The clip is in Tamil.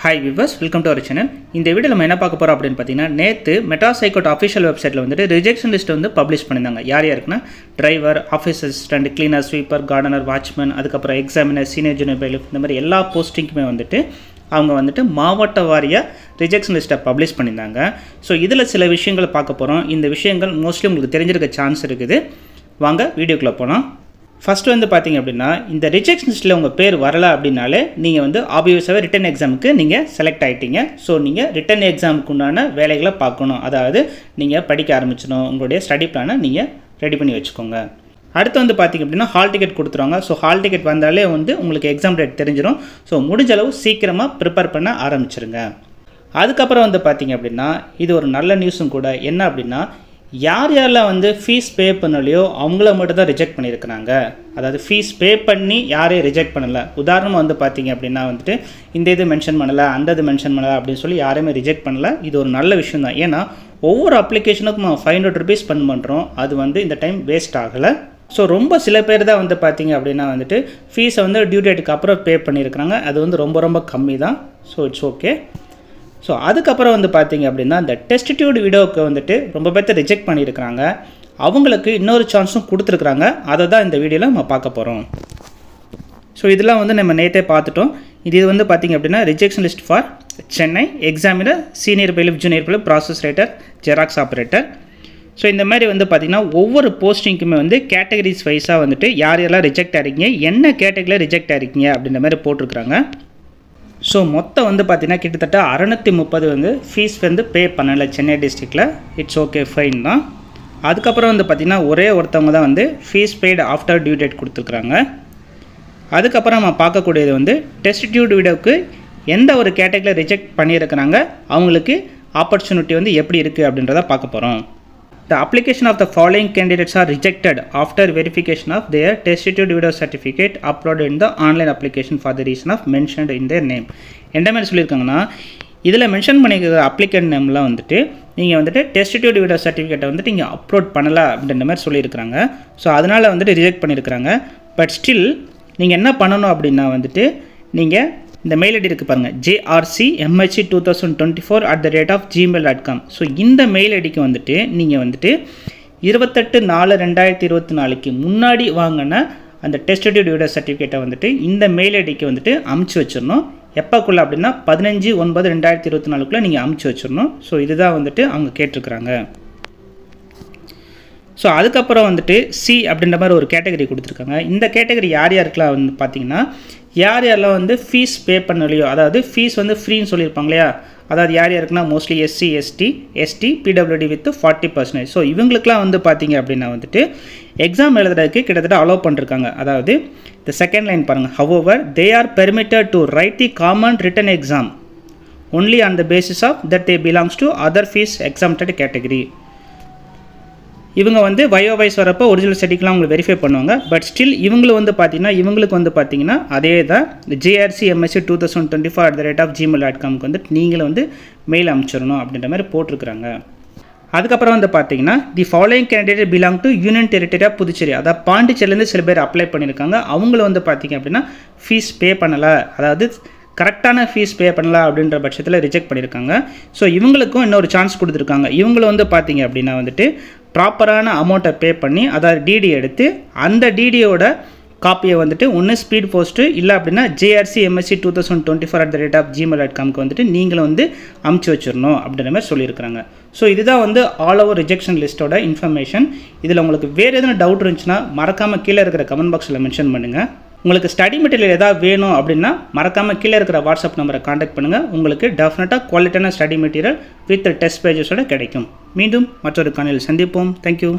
Hi viewers, welcome to our channel. இந்த வீடியோல நம்ம என்ன பார்க்க போறோம் அப்படினு பாத்தீங்கன்னா நேத்து மெட்டாசைக்கோட் ஆபீஷியல் வெப்சைட்ல வந்துட்டு ரிஜெக்ஷன் லிஸ்ட் வந்து பப்ளிஷ் பண்ணிருந்தாங்க. யார் யாருக்குனா driver, office assistant, cleaner, sweeper, gardener, watchman, அதுக்கு அப்புறம் எக்ஸாமினர், சீனியர் ஜூனியர் பைலட் இந்த மாதிரி எல்லா போஸ்டிங்க்குமே வந்துட்டு அவங்க வந்துட்டு மாவட்ட வாரியா ரிஜெக்ஷன் லிஸ்ட்டை பப்ளிஷ் பண்ணிருந்தாங்க. ஸோ இதில் சில விஷயங்களை பார்க்க போகிறோம். இந்த விஷயங்கள் மோஸ்ட்லி உங்களுக்கு தெரிஞ்சிருக்க சான்ஸ் இருக்குது. வாங்க வீடியோக்குள்ளே போகலாம். ஃபஸ்ட்டு வந்து பார்த்தீங்க அப்படின்னா இந்த ரிஜெக்ஷன் லிஸ்ட்டில் உங்கள் பேர் வரலை அப்படின்னாலே நீங்கள் வந்து ஆப்வியஸாகவே ரிட்டன் எக்ஸாமுக்கு நீங்கள் செலக்ட் ஆகிட்டீங்க. ஸோ நீங்கள் ரிட்டன் எக்ஸாமுக்கு உண்டான வேலைகளை பார்க்கணும். அதாவது நீங்கள் படிக்க ஆரம்பிச்சிடணும். உங்களுடைய ஸ்டடி பிளானை நீங்கள் ரெடி பண்ணி வச்சுக்கோங்க. அடுத்து வந்து பார்த்திங்க அப்படின்னா ஹால் டிக்கெட் கொடுத்துருவாங்க. ஸோ ஹால் டிக்கெட் வந்தாலே வந்து உங்களுக்கு எக்ஸாம் டேட் தெரிஞ்சிடும். ஸோ முடிஞ்ச அளவு சீக்கிரமாக ப்ரிப்பேர் பண்ண ஆரம்பிச்சிருங்க. அதுக்கப்புறம் வந்து பார்த்திங்க அப்படின்னா இது ஒரு நல்ல நியூஸும் கூட. என்ன அப்படின்னா யார் யாரெல்லாம் வந்து ஃபீஸ் பே பண்ணலையோ அவங்கள மட்டும் தான் ரிஜெக்ட் பண்ணியிருக்கிறாங்க. அதாவது ஃபீஸ் பே பண்ணி யாரையும் ரிஜெக்ட் பண்ணலை. உதாரணமாக வந்து பார்த்திங்க அப்படின்னா வந்துட்டு இந்த இது மென்ஷன் பண்ணலை, அந்த இது மென்ஷன் பண்ணலை அப்படின்னு சொல்லி யாரையுமே ரிஜெக்ட் பண்ணலை. இது ஒரு நல்ல விஷயம் தான். ஏன்னா ஒவ்வொரு அப்ளிகேஷனுக்கும் நம்ம 500 rupees ஸ்பெண்ட் பண்ணுறோம். அது வந்து இந்த டைம் வேஸ்ட் ஆகலை. ஸோ ரொம்ப சில பேர் தான் வந்து பார்த்திங்க அப்படின்னா வந்துட்டு ஃபீஸை வந்து டியூ டேட்டுக்கு அப்புறம் பே பண்ணியிருக்கிறாங்க. அது வந்து ரொம்ப கம்மி தான். So it's okay. ஸோ அதுக்கப்புறம் வந்து பார்த்திங்க அப்படின்னா இந்த டெஸ்டிடியூட் வீடியோவுக்கு வந்துட்டு ரொம்ப பேர்த்த ரிஜெக்ட் பண்ணியிருக்கிறாங்க. அவங்களுக்கு இன்னொரு சான்ஸும் கொடுத்துருக்குறாங்க. அதை தான் இந்த வீடியோவில் நம்ம பார்க்க போகிறோம். ஸோ இதெல்லாம் வந்து நம்ம நேற்றே பார்த்துட்டோம். இது வந்து பார்த்திங்க அப்படின்னா rejection list for Chennai, examiner, senior pilot, junior pilot, process writer, xerox operator. So இந்த மாதிரி வந்து பார்த்திங்கன்னா ஒவ்வொரு போஸ்டிங்க்குமே வந்து கேட்டகரிஸ் வைஸாக வந்துட்டு யார் யாரெல்லாம் ரிஜெக்ட் ஆகிருக்கீங்க, என்ன கேட்டகரியில் ரிஜெக்ட் ஆகிருக்கீங்க அப்படின்ற மாதிரி போட்டிருக்கிறாங்க. ஸோ மொத்தம் வந்து பார்த்திங்கன்னா கிட்டத்தட்ட 630 வந்து ஃபீஸ் வந்து பே பண்ணலை சென்னை டிஸ்ட்ரிக்டில். இட்ஸ் ஓகே, ஃபைன் தான். அதுக்கப்புறம் வந்து பார்த்திங்கன்னா ஒரே ஒருத்தவங்க தான் வந்து fees paid after due date கொடுத்துருக்குறாங்க. அதுக்கப்புறம் நம்ம பார்க்கக்கூடியது வந்து டெஸ்டிடியூட் வீடியோவுக்கு எந்த ஒரு கேட்டகரியில் ரிஜெக்ட் பண்ணியிருக்கிறாங்க, அவங்களுக்கு ஆப்பர்ச்சுனிட்டி வந்து எப்படி இருக்குது அப்படின்றத பார்க்க போகிறோம். The application of the following candidates are rejected after verification of their destitute video certificate uploaded in the online application for the reason of mentioned in their name. என்ன மாதிரி சொல்லியிருக்காங்கன்னா இதில் மென்ஷன் பண்ணியிருக்கிற அப்ளிகண்ட் நேம்லாம் வந்துட்டு நீங்கள் வந்துட்டு டெஸ்டிடியூட் வீடியோ சர்டிஃபிகேட்டை வந்துட்டு நீங்கள் அப்லோட் பண்ணலை அப்படின்ற மாதிரி சொல்லியிருக்கிறாங்க. ஸோ அதனால் வந்துட்டு ரிஜெக்ட் பண்ணியிருக்கிறாங்க. பட் ஸ்டில் நீங்கள் என்ன பண்ணணும் அப்படின்னா வந்துட்டு நீங்கள் இந்த மெயில் ஐடி இருக்குது பாருங்கள், jrcmhe2024@gmail.com. ஸோ இந்த மெயில் ஐடிக்கு வந்துட்டு நீங்கள் வந்துட்டு 28/4/2024 முன்னாடி வாங்கின அந்த டெஸ்டிடியூட் வீடியோ சர்டிஃபிகேட்டை வந்துட்டு இந்த மெயில் ஐடிக்கு வந்துட்டு அமுச்சு வச்சிடணும். எப்போக்குள்ளே அப்படின்னா 15/9/2024 நீங்கள் அமுச்சு வச்சிடணும். ஸோ இதுதான் வந்துட்டு அவங்க கேட்டிருக்கிறாங்க. ஸோ அதுக்கப்புறம் வந்துட்டு சி அப்படின்ற மாதிரி ஒரு கேட்டகரி கொடுத்துருக்காங்க. இந்த கேட்டகரி யார் யாருக்கெல்லாம் வந்து பார்த்தீங்கன்னா யார் யாரெல்லாம் வந்து ஃபீஸ் பே பண்ணலையோ, அதாவது ஃபீஸ் வந்து ஃப்ரீன்னு சொல்லியிருப்பாங்க இல்லையா, அதாவது யார் யாருக்குன்னா mostly SC, ST, PWD with 40%. So இவங்களுக்குலாம் வந்து பார்த்தீங்க அப்படின்னா வந்துட்டு எக்ஸாம் எழுதுறதுக்கு கிட்டத்தட்ட அலோவ் பண்ணிருக்காங்க. அதாவது இந்த செகண்ட் லைன் பாருங்கள், however they are permitted to write the common written exam only on the basis of that they belongs to other fees exempted category. இவங்க வந்து வயோவைஸ் வரப்போ ஒரிஜினல் ஸ்டடிக்கெலாம் உங்களுக்கு வெரிஃபை பண்ணுவாங்க. பட் ஸ்டில் இவங்களுக்கு வந்து பார்த்தீங்கன்னா அதே தான் jrcmhe2024@gmail.com வந்து நீங்களும் வந்து மெயில் அனுப்பிச்சிடணும் அப்படின்ற மாதிரி போட்டிருக்கிறாங்க. அதுக்கப்புறம் வந்து பார்த்தீங்கன்னா the following candidate belong to union territory of Puducherry. அதாவது பாண்டிச்சேரியிலேருந்து சில பேர் அப்ளை பண்ணியிருக்காங்க. அவங்கள வந்து பார்த்தீங்க அப்படின்னா ஃபீஸ் பே பண்ணலை, அதாவது கரெக்டான ஃபீஸ் பே பண்ணலாம் அப்படின்ற பட்சத்தில் ரிஜெக்ட் பண்ணியிருக்காங்க. ஸோ இவங்களுக்கும் இன்னொரு சான்ஸ் கொடுத்துருக்காங்க. இவங்களை வந்து பார்த்தீங்க அப்படின்னா வந்துட்டு ப்ராப்பரான அமௌண்ட்டை பே பண்ணி அதாவது டிடி எடுத்து அந்த டிடியோட காப்பியை வந்துட்டு ஒன்று ஸ்பீட் போஸ்ட்டு இல்லை அப்படின்னா jrcmhe2024@gmail.com வந்துட்டு நீங்களும் வந்து அமுச்சு வச்சிடணும் அப்படின்ற மாதிரி சொல்லியிருக்கிறாங்க. ஸோ இதுதான் வந்து ஆல் ஓவர் ரிஜெக்ஷன் லிஸ்ட்டோட இன்ஃபர்மேஷன். இதில் உங்களுக்கு வேறு எதுவும் டவுட் இருந்துச்சுன்னா மறக்காமல் கீழே இருக்கிற கமெண்ட் பாக்ஸில் மென்ஷன் பண்ணுங்கள். உங்களுக்கு ஸ்டடி மெட்டீரியல் ஏதாவது வேணும் அப்படின்னா மறக்காமல் கீழே இருக்கிற வாட்ஸ்அப் நம்பரை காண்டாக்ட் பண்ணுங்கள். உங்களுக்கு டெஃபினட்டாக குவாலிட்டியான ஸ்டடி மெட்டீரியல் வித் டெஸ்ட் பேஜஸோடு கிடைக்கும். மீண்டும் மற்றொரு காணொளியில் சந்திப்போம். தேங்க்யூ.